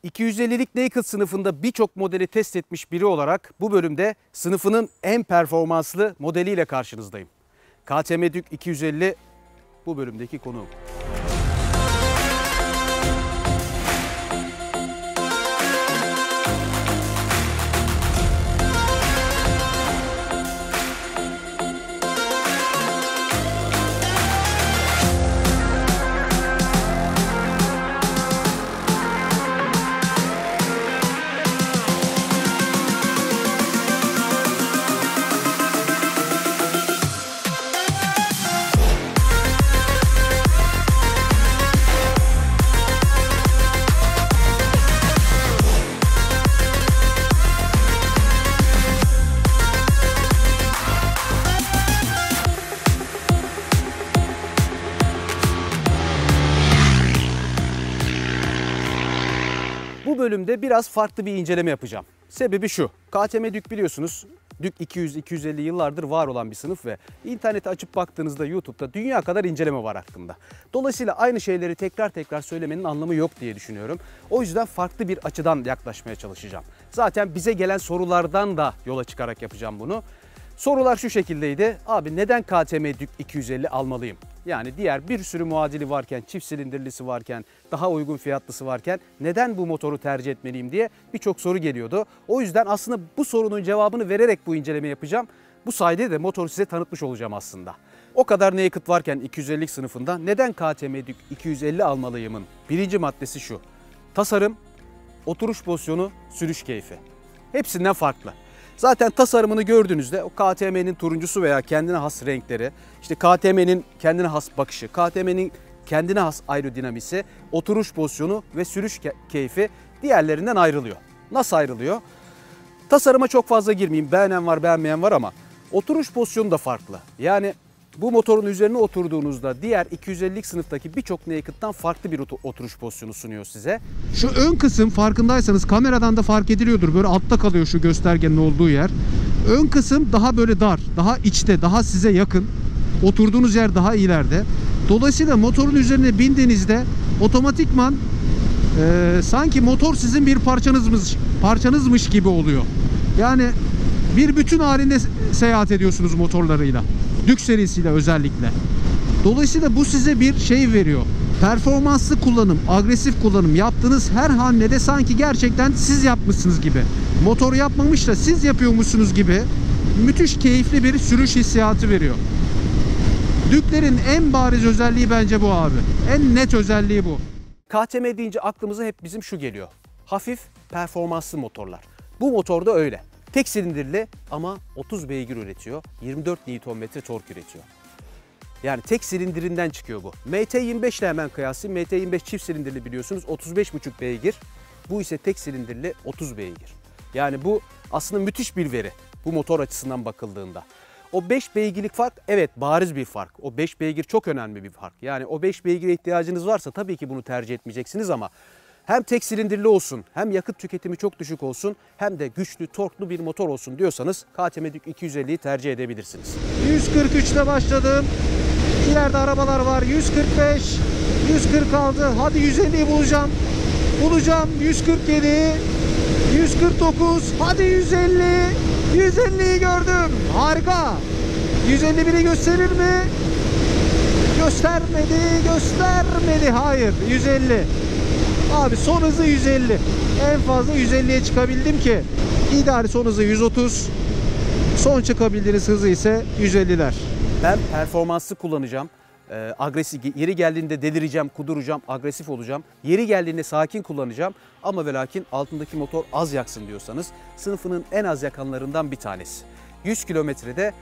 250'lik Naked sınıfında birçok modeli test etmiş biri olarak bu bölümde sınıfının en performanslı modeliyle karşınızdayım. KTM Duke 250 bu bölümdeki konuğum. Bu bölümde biraz farklı bir inceleme yapacağım. Sebebi şu, KTM Duke biliyorsunuz, Duke 200-250 yıllardır var olan bir sınıf ve internete açıp baktığınızda YouTube'da dünya kadar inceleme var hakkında. Dolayısıyla aynı şeyleri tekrar tekrar söylemenin anlamı yok diye düşünüyorum. O yüzden farklı bir açıdan yaklaşmaya çalışacağım. Zaten bize gelen sorulardan da yola çıkarak yapacağım bunu. Sorular şu şekildeydi. Abi neden KTM Duke 250 almalıyım? Yani diğer bir sürü muadili varken, çift silindirlisi varken, daha uygun fiyatlısı varken neden bu motoru tercih etmeliyim diye birçok soru geliyordu. O yüzden aslında bu sorunun cevabını vererek bu inceleme yapacağım. Bu sayede de motoru size tanıtmış olacağım aslında. O kadar Naked varken 250'lik sınıfında neden KTM Duke 250 almalıyımın birinci maddesi şu. Tasarım, oturuş pozisyonu, sürüş keyfi. Hepsinden farklı. Zaten tasarımını gördüğünüzde o KTM'nin turuncusu veya kendine has renkleri, işte KTM'nin kendine has bakışı, KTM'nin kendine has aerodinamisi, oturuş pozisyonu ve sürüş keyfi diğerlerinden ayrılıyor. Nasıl ayrılıyor? Tasarıma çok fazla girmeyeyim. Beğenen var, beğenmeyen var ama oturuş pozisyonu da farklı. Yani bu motorun üzerine oturduğunuzda diğer 250'lik sınıftaki birçok Naked'dan farklı bir oturuş pozisyonu sunuyor size. Şu ön kısım farkındaysanız kameradan da fark ediliyordur. Böyle altta kalıyor şu göstergenin olduğu yer. Ön kısım daha böyle dar, daha içte, daha size yakın. Oturduğunuz yer daha ileride. Dolayısıyla motorun üzerine bindiğinizde otomatikman sanki motor sizin bir parçanızmış gibi oluyor. Yani bir bütün halinde seyahat ediyorsunuz motorlarıyla. Duke serisiyle özellikle. Dolayısıyla bu size bir şey veriyor. Performanslı kullanım, agresif kullanım yaptığınız her hamlede sanki gerçekten siz yapmışsınız gibi. Motor yapmamış da siz yapıyormuşsunuz gibi müthiş keyifli bir sürüş hissiyatı veriyor. Duke'lerin en bariz özelliği bence bu abi. En net özelliği bu. KTM deyince aklımıza hep bizim şu geliyor. Hafif, performanslı motorlar. Bu motor da öyle. Tek silindirli ama 30 beygir üretiyor. 24 Nm tork üretiyor. Yani tek silindirinden çıkıyor bu. MT25 ile hemen kıyaslayayım. MT25 çift silindirli biliyorsunuz 35,5 beygir. Bu ise tek silindirli 30 beygir. Yani bu aslında müthiş bir veri. Bu motor açısından bakıldığında. O 5 beygirlik fark evet bariz bir fark. O 5 beygir çok önemli bir fark. Yani o 5 beygire ihtiyacınız varsa tabii ki bunu tercih etmeyeceksiniz ama hem tek silindirli olsun, hem yakıt tüketimi çok düşük olsun, hem de güçlü, torklu bir motor olsun diyorsanız KTM Duke 250'yi tercih edebilirsiniz. 143'te başladım. İleride arabalar var. 145, 146. Hadi 150'yi bulacağım. Bulacağım. 147, 149. Hadi 150. 150'yi gördüm. Harika. 151'i gösterir mi? Göstermedi. Hayır. 150. Abi son hızı 150. En fazla 150'ye çıkabildim ki. İdari son hızı 130. Son çıkabildiğiniz hızı ise 150'ler. Ben performanslı kullanacağım. Agresif, yeri geldiğinde delireceğim, kuduracağım, agresif olacağım. Yeri geldiğinde sakin kullanacağım. Ama ve lakin altındaki motor az yaksın diyorsanız sınıfının en az yakanlarından bir tanesi. 100 kilometrede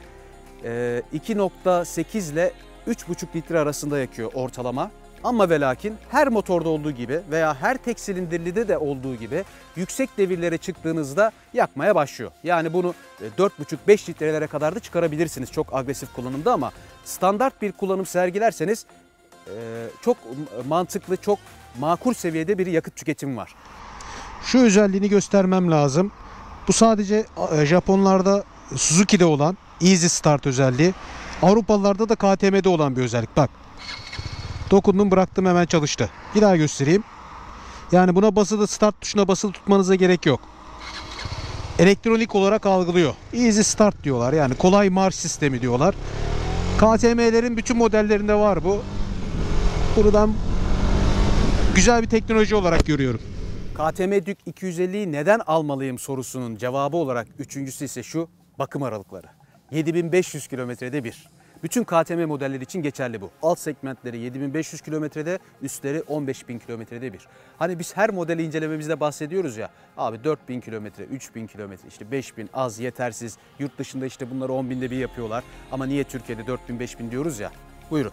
2,8 ile 3,5 litre arasında yakıyor ortalama. Ama ve lakin her motorda olduğu gibi veya her tek silindirlide de olduğu gibi yüksek devirlere çıktığınızda yakmaya başlıyor. Yani bunu 4,5-5 litrelere kadar da çıkarabilirsiniz çok agresif kullanımda ama standart bir kullanım sergilerseniz çok mantıklı, çok makul seviyede bir yakıt tüketimi var. Şu özelliğini göstermem lazım. Bu sadece Japonlarda Suzuki'de olan Easy Start özelliği. Avrupalılarda da KTM'de olan bir özellik. Bak. Dokundum, bıraktım, hemen çalıştı. Bir daha göstereyim. Yani buna basılı, start tuşuna basılı tutmanıza gerek yok. Elektronik olarak algılıyor. Easy start diyorlar. Yani kolay marş sistemi diyorlar. KTM'lerin bütün modellerinde var bu. Buradan güzel bir teknoloji olarak görüyorum. KTM Duke 250'yi neden almalıyım sorusunun cevabı olarak üçüncüsü ise şu: bakım aralıkları. 7500 kilometrede bir. Bütün KTM modelleri için geçerli bu. Alt segmentleri 7500 kilometrede, üstleri 15000 kilometrede bir. Hani biz her modeli incelememizde bahsediyoruz ya, abi 4000 kilometre, 3000 kilometre, işte 5000 az, yetersiz. Yurt dışında işte bunları 10.000'de bir yapıyorlar. Ama niye Türkiye'de 4000, 5000 diyoruz ya? Buyurun.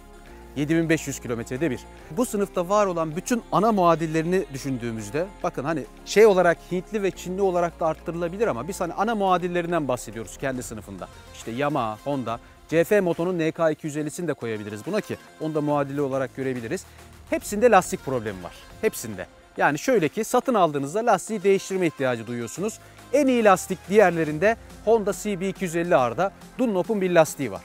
7500 kilometrede bir. Bu sınıfta var olan bütün ana muadillerini düşündüğümüzde, bakın hani şey olarak Hintli ve Çinli olarak da arttırılabilir ama biz hani ana muadillerinden bahsediyoruz kendi sınıfında. İşte Yamaha, Honda, CF Moto'nun NK250'sini de koyabiliriz buna ki onu da muadili olarak görebiliriz. Hepsinde lastik problemi var. Hepsinde. Yani şöyle ki satın aldığınızda lastiği değiştirme ihtiyacı duyuyorsunuz. En iyi lastik diğerlerinde Honda CB250R'da Dunlop'un bir lastiği var.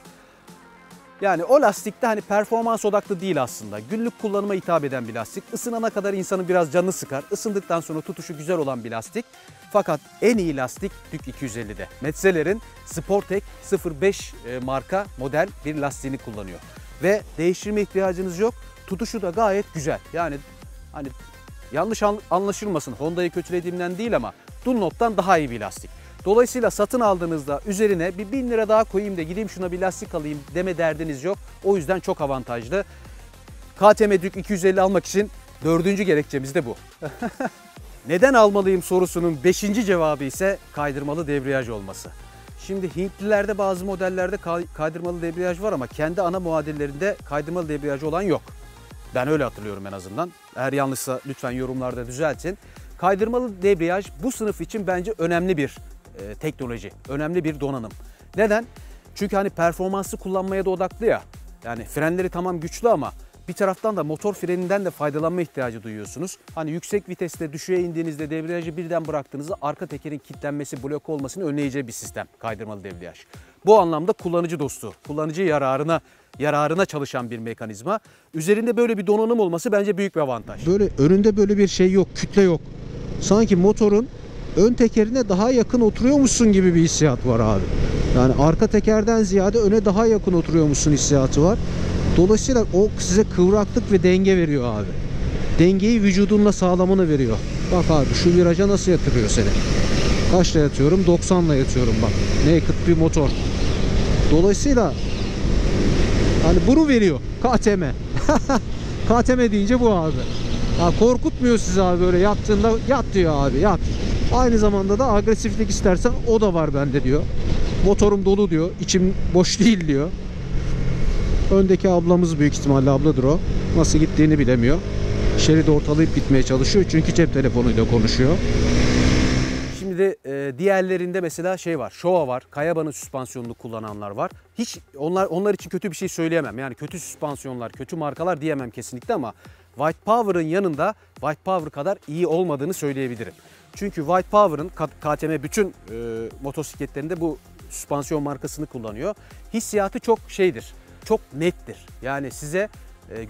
Yani o lastikte hani performans odaklı değil aslında. Günlük kullanıma hitap eden bir lastik. Isınana kadar insanın biraz canını sıkar. Isındıktan sonra tutuşu güzel olan bir lastik. Fakat en iyi lastik Duke 250'de. Metzeler'in Sportec 05 marka model bir lastiğini kullanıyor. Ve değiştirme ihtiyacınız yok. Tutuşu da gayet güzel. Yani hani yanlış anlaşılmasın, Honda'yı kötülediğimden değil ama Dunlop'tan daha iyi bir lastik. Dolayısıyla satın aldığınızda üzerine bir 1000 lira daha koyayım da gideyim şuna bir lastik alayım deme derdiniz yok. O yüzden çok avantajlı. KTM Duke 250 almak için dördüncü gerekçemiz de bu. Neden almalıyım sorusunun 5. cevabı ise kaydırmalı debriyaj olması. Şimdi Hintlilerde bazı modellerde kaydırmalı debriyaj var ama kendi ana muadillerinde kaydırmalı debriyaj olan yok. Ben öyle hatırlıyorum en azından. Eğer yanlışsa lütfen yorumlarda düzeltin. Kaydırmalı debriyaj bu sınıf için bence önemli bir teknoloji, önemli bir donanım. Neden? Çünkü hani performansı kullanmaya da odaklı ya. Yani frenleri tamam güçlü ama bir taraftan da motor freninden de faydalanma ihtiyacı duyuyorsunuz. Hani yüksek viteste düşüğe indiğinizde debriyajı birden bıraktığınızda arka tekerin kilitlenmesi, bloke olmasını önleyeceği bir sistem kaydırmalı debriyaj. Bu anlamda kullanıcı dostu, kullanıcı yararına çalışan bir mekanizma. Üzerinde böyle bir donanım olması bence büyük bir avantaj. Böyle önünde böyle bir şey yok, kütle yok. Sanki motorun ön tekerine daha yakın oturuyormuşsun gibi bir hissiyat var abi. Yani arka tekerden ziyade öne daha yakın oturuyormuşsun hissiyatı var. Dolayısıyla o size kıvraklık ve denge veriyor abi. Dengeyi vücudunla sağlamını veriyor. Bak abi şu viraja nasıl yatırıyor seni. Kaçla yatıyorum? 90'la yatıyorum bak. Naked bir motor. Dolayısıyla hani bunu veriyor KTM. KTM deyince bu abi. Ya korkutmuyor sizi abi, böyle yattığında yat diyor abi, yat. Aynı zamanda da agresiflik istersen o da var bende diyor. Motorum dolu diyor. İçim boş değil diyor. Öndeki ablamız büyük ihtimalle abladır o. Nasıl gittiğini bilemiyor. Şeridi ortalayıp gitmeye çalışıyor çünkü cep telefonuyla konuşuyor. Şimdi de diğerlerinde mesela şey var. Showa var. Kayaba'nın süspansiyonunu kullananlar var. Hiç onlar için kötü bir şey söyleyemem. Yani kötü süspansiyonlar, kötü markalar diyemem kesinlikle ama White Power'ın yanında White Power kadar iyi olmadığını söyleyebilirim. Çünkü White Power'ın KTM bütün motosikletlerinde bu süspansiyon markasını kullanıyor. Hissiyatı çok şeydir. Çok nettir. Yani size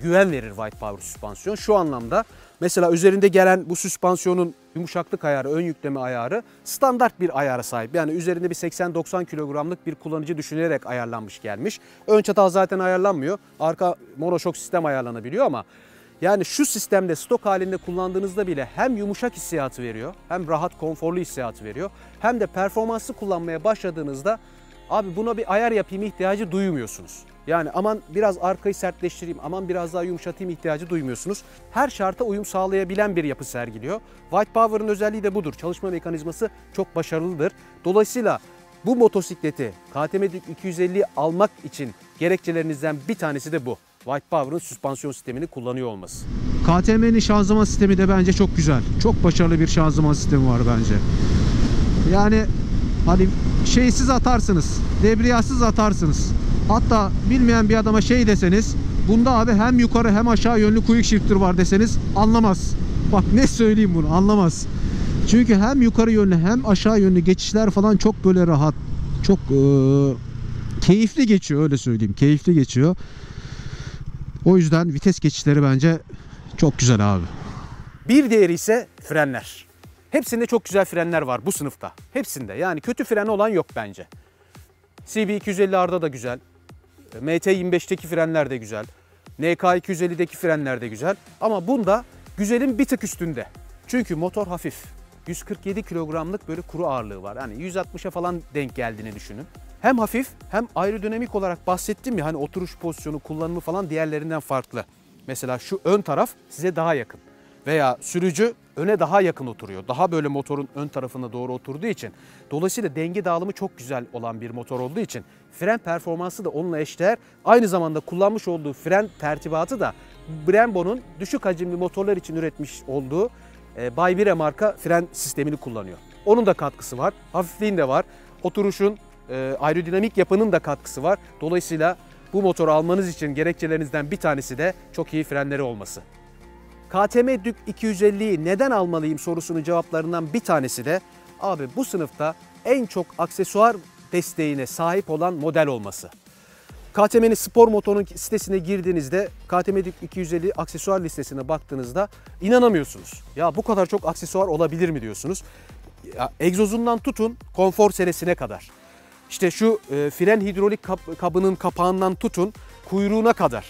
güven verir White Power süspansiyon. Şu anlamda mesela üzerinde gelen bu süspansiyonun yumuşaklık ayarı, ön yükleme ayarı standart bir ayara sahip. Yani üzerinde bir 80-90 kilogramlık bir kullanıcı düşünülerek ayarlanmış gelmiş. Ön çatal zaten ayarlanmıyor. Arka monoşok sistem ayarlanabiliyor ama yani şu sistemde stok halinde kullandığınızda bile hem yumuşak hissiyatı veriyor, hem rahat, konforlu hissiyatı veriyor, hem de performanslı kullanmaya başladığınızda abi buna bir ayar yapayım ihtiyacı duymuyorsunuz. Yani aman biraz arkayı sertleştireyim, aman biraz daha yumuşatayım ihtiyacı duymuyorsunuz. Her şarta uyum sağlayabilen bir yapı sergiliyor. White Power'ın özelliği de budur. Çalışma mekanizması çok başarılıdır. Dolayısıyla bu motosikleti KTM Duke 250'yi almak için gerekçelerinizden bir tanesi de bu. White Power'ın süspansiyon sistemini kullanıyor olması. KTM'nin şanzıman sistemi de bence çok güzel. Çok başarılı bir şanzıman sistemi var bence. Yani hani şeysiz atarsınız, debriyajsız atarsınız. Hatta bilmeyen bir adama şey deseniz, bunda abi hem yukarı hem aşağı yönlü quick shifter var deseniz anlamaz. Bak ne söyleyeyim bunu, anlamaz. Çünkü hem yukarı yönlü hem aşağı yönlü geçişler falan çok böyle rahat, çok keyifli geçiyor, öyle söyleyeyim. Keyifli geçiyor. O yüzden vites geçişleri bence çok güzel abi. Bir diğeri ise frenler. Hepsinde çok güzel frenler var bu sınıfta. Hepsinde. Yani kötü freni olan yok bence. CB250R'da da güzel. MT25'teki frenler de güzel. NK250'deki frenler de güzel. Ama bunda güzelin bir tık üstünde. Çünkü motor hafif. 147 kilogramlık böyle kuru ağırlığı var. Yani 160'a falan denk geldiğini düşünün. Hem hafif hem aerodinamik olarak bahsettim ya, hani oturuş pozisyonu, kullanımı falan diğerlerinden farklı. Mesela şu ön taraf size daha yakın. Veya sürücü öne daha yakın oturuyor. Daha böyle motorun ön tarafına doğru oturduğu için. Dolayısıyla denge dağılımı çok güzel olan bir motor olduğu için fren performansı da onunla eşdeğer. Aynı zamanda kullanmış olduğu fren tertibatı da Brembo'nun düşük hacimli motorlar için üretmiş olduğu Bay marka fren sistemini kullanıyor. Onun da katkısı var. Hafifliğin de var. Oturuşun, aerodinamik yapının da katkısı var. Dolayısıyla bu motoru almanız için gerekçelerinizden bir tanesi de çok iyi frenleri olması. KTM Duke 250'yi neden almalıyım sorusunun cevaplarından bir tanesi de abi bu sınıfta en çok aksesuar desteğine sahip olan model olması. KTM'nin spor motorun sitesine girdiğinizde KTM Duke 250 aksesuar listesine baktığınızda inanamıyorsunuz. Ya bu kadar çok aksesuar olabilir mi diyorsunuz. Ya, egzozundan tutun konfor seresine kadar. İşte şu fren hidrolik kabının kapağından tutun kuyruğuna kadar.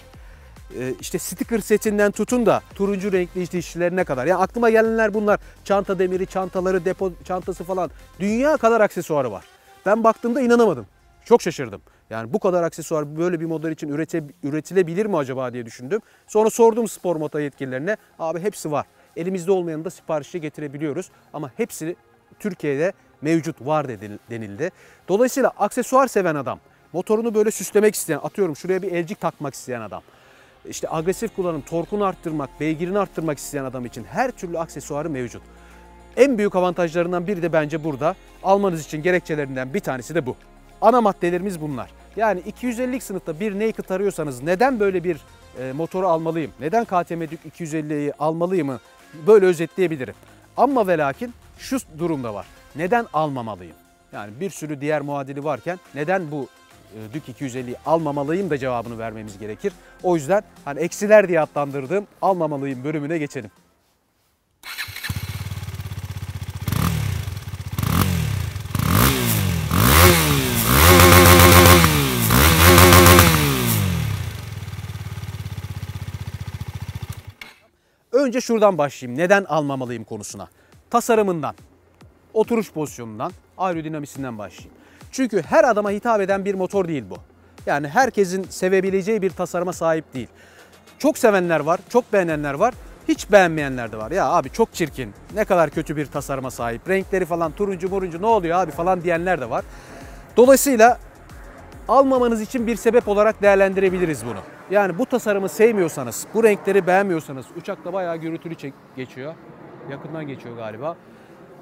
İşte sticker setinden tutun da turuncu renkli dişlilerine kadar. Yani aklıma gelenler bunlar. Çanta demiri, çantaları, depo çantası falan. Dünya kadar aksesuarı var. Ben baktığımda inanamadım. Çok şaşırdım. Yani bu kadar aksesuar böyle bir model için üretilebilir mi acaba diye düşündüm. Sonra sordum spor moto yetkililerine. Abi hepsi var. Elimizde olmayanı da siparişe getirebiliyoruz. Ama hepsi Türkiye'de mevcut var denildi. Dolayısıyla aksesuar seven adam, motorunu böyle süslemek isteyen, atıyorum şuraya bir elcik takmak isteyen adam, İşte agresif kullanım, torkunu arttırmak, beygirini arttırmak isteyen adam için her türlü aksesuarı mevcut. En büyük avantajlarından biri de bence burada. Almanız için gerekçelerinden bir tanesi de bu. Ana maddelerimiz bunlar. Yani 250'lik sınıfta bir naked arıyorsanız neden böyle bir motoru almalıyım? Neden KTM Duke 250'yi almalıyımı böyle özetleyebilirim. Ama ve lakin şu durumda var. Neden almamalıyım? Yani bir sürü diğer muadili varken neden bu Duke 250'yi almamalıyım da cevabını vermemiz gerekir. O yüzden hani eksiler diye adlandırdığım almamalıyım bölümüne geçelim. Önce şuradan başlayayım. Neden almamalıyım konusuna. Tasarımından, oturuş pozisyonundan, aerodinamisinden başlayayım. Çünkü her adama hitap eden bir motor değil bu. Yani herkesin sevebileceği bir tasarıma sahip değil. Çok sevenler var, çok beğenenler var, hiç beğenmeyenler de var. Ya abi çok çirkin, ne kadar kötü bir tasarıma sahip, renkleri falan turuncu moruncu ne oluyor abi falan diyenler de var. Dolayısıyla almamanız için bir sebep olarak değerlendirebiliriz bunu. Yani bu tasarımı sevmiyorsanız, bu renkleri beğenmiyorsanız, uçakta bayağı gürültülü geçiyor, yakından geçiyor galiba.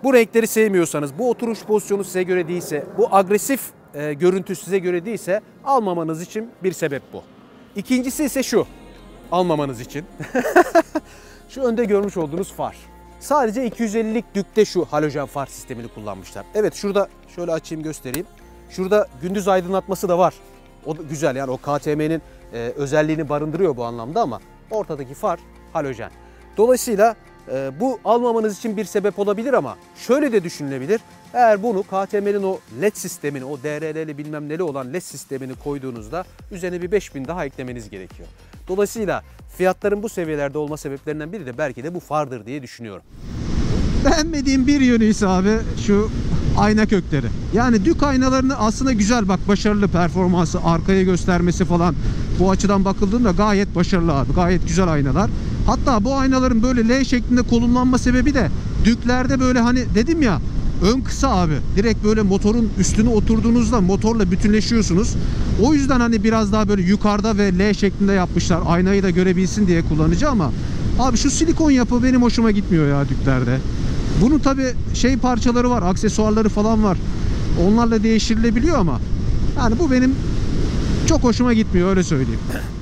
Bu renkleri sevmiyorsanız, bu oturuş pozisyonu size göre değilse, bu agresif görüntü size göre değilse almamanız için bir sebep bu. İkincisi ise şu, almamanız için. Şu önde görmüş olduğunuz far. Sadece 250'lik Duke'de şu halojen far sistemini kullanmışlar. Evet şurada şöyle açayım göstereyim. Şurada gündüz aydınlatması da var. O da güzel yani o KTM'nin özelliğini barındırıyor bu anlamda ama ortadaki far halojen. Dolayısıyla bu almamanız için bir sebep olabilir ama şöyle de düşünülebilir. Eğer bunu KTM'nin o LED sistemini, o DRL'li bilmem neli olan LED sistemini koyduğunuzda üzerine bir 5000 daha eklemeniz gerekiyor. Dolayısıyla fiyatların bu seviyelerde olma sebeplerinden biri de belki de bu fardır diye düşünüyorum. Beğenmediğim bir yönü ise abi şu ayna kökleri. Yani Duke aynalarını aslında güzel bak, başarılı performansı, arkaya göstermesi falan bu açıdan bakıldığında gayet başarılı abi. Gayet güzel aynalar. Hatta bu aynaların böyle L şeklinde konumlanma sebebi de Duke'lerde böyle hani dedim ya ön kısa abi. Direkt böyle motorun üstüne oturduğunuzda motorla bütünleşiyorsunuz. O yüzden hani biraz daha böyle yukarıda ve L şeklinde yapmışlar. Aynayı da görebilsin diye kullanıcı ama abi şu silikon yapı benim hoşuma gitmiyor ya Duke'lerde. Bunun tabi şey parçaları var, aksesuarları falan var. Onlarla değiştirilebiliyor ama yani bu benim Çok hoşuma gitmiyor, öyle söyleyeyim.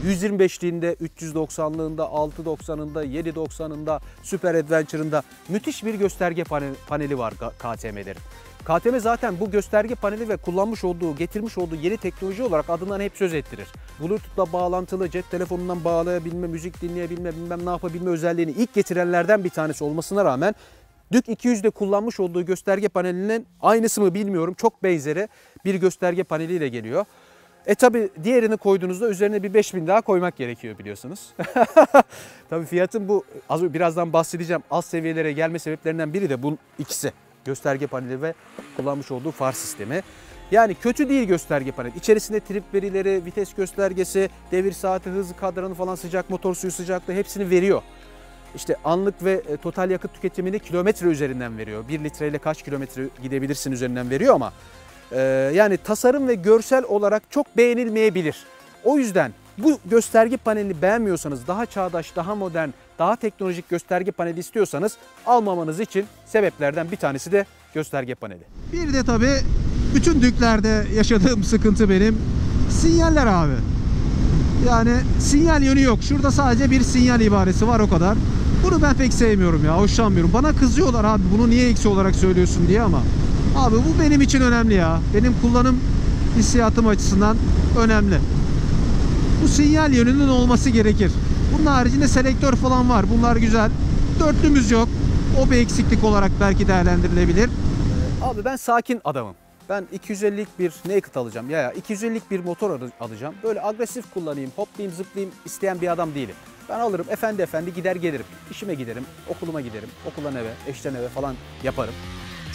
125'liğinde, 390'lığında, 690'ında, 790'ında, Super Adventure'ında müthiş bir gösterge paneli var KTM'lerin. KTM zaten bu gösterge paneli ve kullanmış olduğu, getirmiş olduğu yeni teknoloji olarak adından hep söz ettirir. Bluetooth'la bağlantılı, cep telefonundan bağlayabilme, müzik dinleyebilme, bilmem ne yapabilme özelliğini ilk getirenlerden bir tanesi olmasına rağmen Duke 200'de kullanmış olduğu gösterge panelinin aynısı mı bilmiyorum, çok benzeri bir gösterge paneliyle geliyor. Tabi diğerini koyduğunuzda üzerine bir 5000 daha koymak gerekiyor biliyorsunuz. Tabi fiyatın bu, birazdan bahsedeceğim, az seviyelere gelme sebeplerinden biri de bu ikisi. Gösterge paneli ve kullanmış olduğu far sistemi. Yani kötü değil gösterge paneli. İçerisinde trip verileri, vites göstergesi, devir saati, hız kadranı falan, sıcak motor suyu sıcaklığı hepsini veriyor. İşte anlık ve total yakıt tüketimini kilometre üzerinden veriyor. 1 litreyle kaç kilometre gidebilirsin üzerinden veriyor ama yani tasarım ve görsel olarak çok beğenilmeyebilir. O yüzden bu gösterge panelini beğenmiyorsanız, daha çağdaş, daha modern, daha teknolojik gösterge paneli istiyorsanız almamanız için sebeplerden bir tanesi de gösterge paneli. Bir de tabii bütün Duke'lerde yaşadığım sıkıntı benim sinyaller abi. Yani sinyal yönü yok. Şurada sadece bir sinyal ibaresi var, o kadar. Bunu ben pek sevmiyorum ya, hoşlanmıyorum. Bana kızıyorlar abi, bunu niye eksi olarak söylüyorsun diye, ama abi bu benim için önemli ya. Benim kullanım hissiyatım açısından önemli. Bu sinyal yönünün olması gerekir. Bunun haricinde selektör falan var. Bunlar güzel. Dörtlümüz yok. O bir eksiklik olarak belki değerlendirilebilir. Abi ben sakin adamım. Ben 250'lik bir naked alacağım ya 250'lik bir motor alacağım. Böyle agresif kullanayım, hoplayayım, zıplayayım isteyen bir adam değilim. Ben alırım efendi gider gelirim. İşime giderim, okuluma giderim, okuldan eve, eşten eve falan yaparım.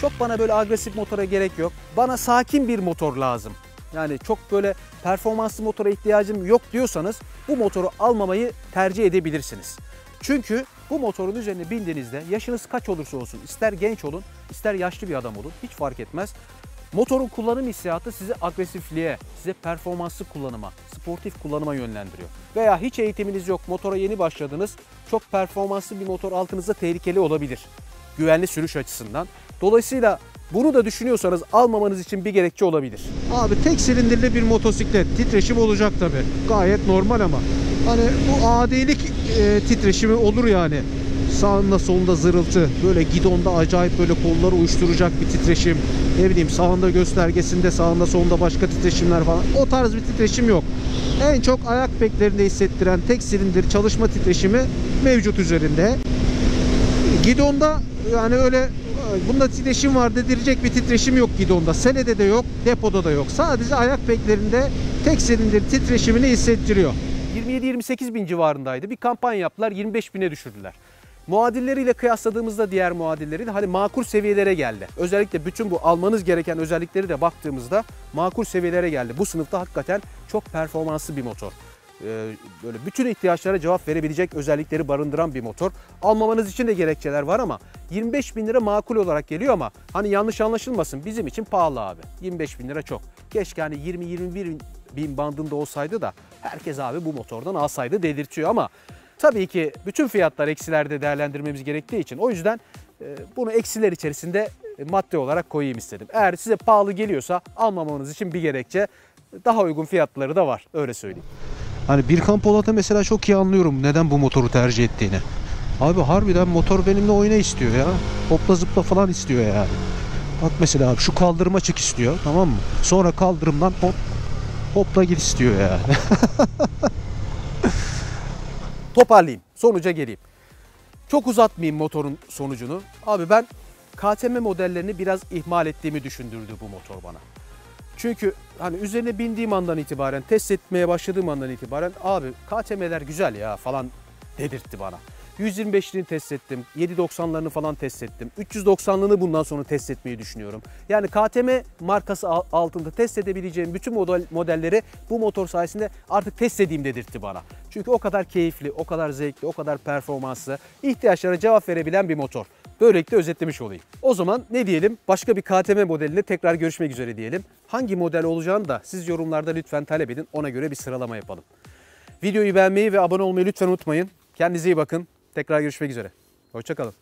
Çok bana böyle agresif motora gerek yok. Bana sakin bir motor lazım. Yani çok böyle performanslı motora ihtiyacım yok diyorsanız bu motoru almamayı tercih edebilirsiniz. Çünkü bu motorun üzerine bindiğinizde yaşınız kaç olursa olsun, ister genç olun, ister yaşlı bir adam olun, hiç fark etmez. Motorun kullanım hissiyatı sizi agresifliğe, size performanslı kullanıma, sportif kullanıma yönlendiriyor. Veya hiç eğitiminiz yok, motora yeni başladınız, çok performanslı bir motor altınızda tehlikeli olabilir. Güvenli sürüş açısından. Dolayısıyla bunu da düşünüyorsanız almamanız için bir gerekçe olabilir. Abi tek silindirli bir motosiklet, titreşim olacak tabi. Gayet normal ama. Hani bu adilik titreşimi olur yani. Sağında solunda zırıltı, böyle gidonda acayip böyle kolları uyuşturacak bir titreşim. Ne bileyim, sağında göstergesinde, sağında solunda başka titreşimler falan. O tarz bir titreşim yok. En çok ayak peklerinde hissettiren tek silindir çalışma titreşimi mevcut üzerinde. Gidonda yani öyle bunda titreşim var dedirecek bir titreşim yok gidonda. Selede de yok, depoda da yok. Sadece ayak peklerinde tek silindir titreşimini hissettiriyor. 27-28 bin civarındaydı. Bir kampanya yaptılar, 25 bine düşürdüler. Muadilleriyle kıyasladığımızda diğer muadillerin hani makul seviyelere geldi. Özellikle bütün bu almanız gereken özellikleri de baktığımızda makul seviyelere geldi. Bu sınıfta hakikaten çok performanslı bir motor. Böyle bütün ihtiyaçlara cevap verebilecek özellikleri barındıran bir motor. Almamanız için de gerekçeler var ama 25 bin lira makul olarak geliyor ama hani yanlış anlaşılmasın, bizim için pahalı abi. 25 bin lira çok. Keşke hani 20-21 bin bandında olsaydı da herkes abi bu motordan alsaydı dedirtiyor ama tabii ki bütün fiyatlar eksilerde değerlendirmemiz gerektiği için o yüzden bunu eksiler içerisinde madde olarak koyayım istedim. Eğer size pahalı geliyorsa almamanız için bir gerekçe, daha uygun fiyatları da var, öyle söyleyeyim. Hani Birkan Polat'a mesela çok iyi anlıyorum neden bu motoru tercih ettiğini. Abi harbiden motor benimle oyna istiyor ya. Hopla zıpla falan istiyor yani. Bak mesela abi şu kaldırıma çık istiyor, tamam mı? Sonra kaldırımdan hopla git istiyor yani. Toparlayayım, sonuca geleyim. Çok uzatmayayım motorun sonucunu. Abi ben KTM modellerini biraz ihmal ettiğimi düşündürdü bu motor bana. Çünkü hani üzerine bindiğim andan itibaren, test etmeye başladığım andan itibaren abi KTM'ler güzel ya falan dedirtti bana. 125'liğini test ettim, 790'larını falan test ettim. 390'lığını bundan sonra test etmeyi düşünüyorum. Yani KTM markası altında test edebileceğim bütün modelleri bu motor sayesinde artık test edeyim dedirtti bana. Çünkü o kadar keyifli, o kadar zevkli, o kadar performanslı, ihtiyaçlara cevap verebilen bir motor. Böylelikle özetlemiş olayım. O zaman ne diyelim? Başka bir KTM modeline tekrar görüşmek üzere diyelim. Hangi model olacağını da siz yorumlarda lütfen talep edin. Ona göre bir sıralama yapalım. Videoyu beğenmeyi ve abone olmayı lütfen unutmayın. Kendinize iyi bakın. Tekrar görüşmek üzere. Hoşça kalın.